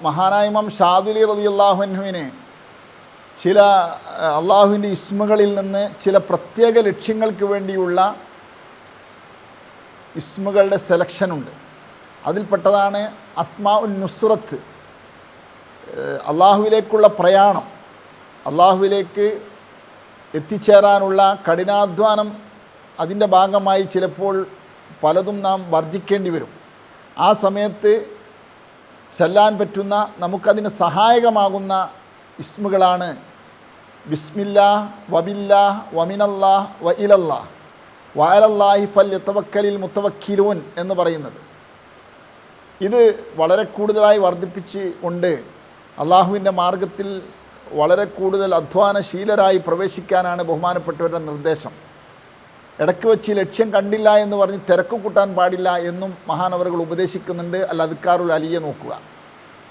മഹാനായ ഇമാം ഷാദുലി റളിയല്ലാഹു അൻഹുവിനെ ചില അള്ളാഹുവിൻ്റെ ഇസ്മുകളിൽ നിന്ന് ചില പ്രത്യേക ലക്ഷ്യങ്ങൾക്ക് വേണ്ടിയുള്ള ഇസ്മുകളുടെ സെലക്ഷനുണ്ട്. അതിൽപ്പെട്ടതാണ് അസ്മാഉൻ നുസ്രത്ത്, അള്ളാഹുവിലേക്കുള്ള പ്രയാണം, അള്ളാഹുവിലേക്ക് എത്തിച്ചേരാനുള്ള കഠിനാധ്വാനം. അതിൻ്റെ ഭാഗമായി ചിലപ്പോൾ പലതും നാം വർജിക്കേണ്ടി വരും. ആ സമയത്ത് ചെല്ലാൻ പറ്റുന്ന, നമുക്കതിന് സഹായകമാകുന്ന ഇസ്മുകളാണ് ബിസ്മില്ലാ വബില്ലാ വമിനല്ലാ വ ഇലല്ലാ വഅലല്ലാഹി ഫല്യതവക്കലിൽ മുതവക്കിലൂൻ എന്ന് പറയുന്നത്. ഇത് വളരെ കൂടുതലായി വർദ്ധിപ്പിച്ച് കൊണ്ട് അള്ളാഹുവിൻ്റെ മാർഗത്തിൽ വളരെ കൂടുതൽ അധ്വാനശീലരായി പ്രവേശിക്കാനാണ് ബഹുമാനപ്പെട്ടവരുടെ നിർദ്ദേശം. ഇടയ്ക്ക് വെച്ച് ലക്ഷ്യം കണ്ടില്ല എന്ന് പറഞ്ഞ് തിരക്ക് കൂട്ടാൻ പാടില്ല എന്നും മഹാനവറുകൾ ഉപദേശിക്കുന്നുണ്ട്. അൽ അദ്കാറുൽ അലിയ നോക്കുക.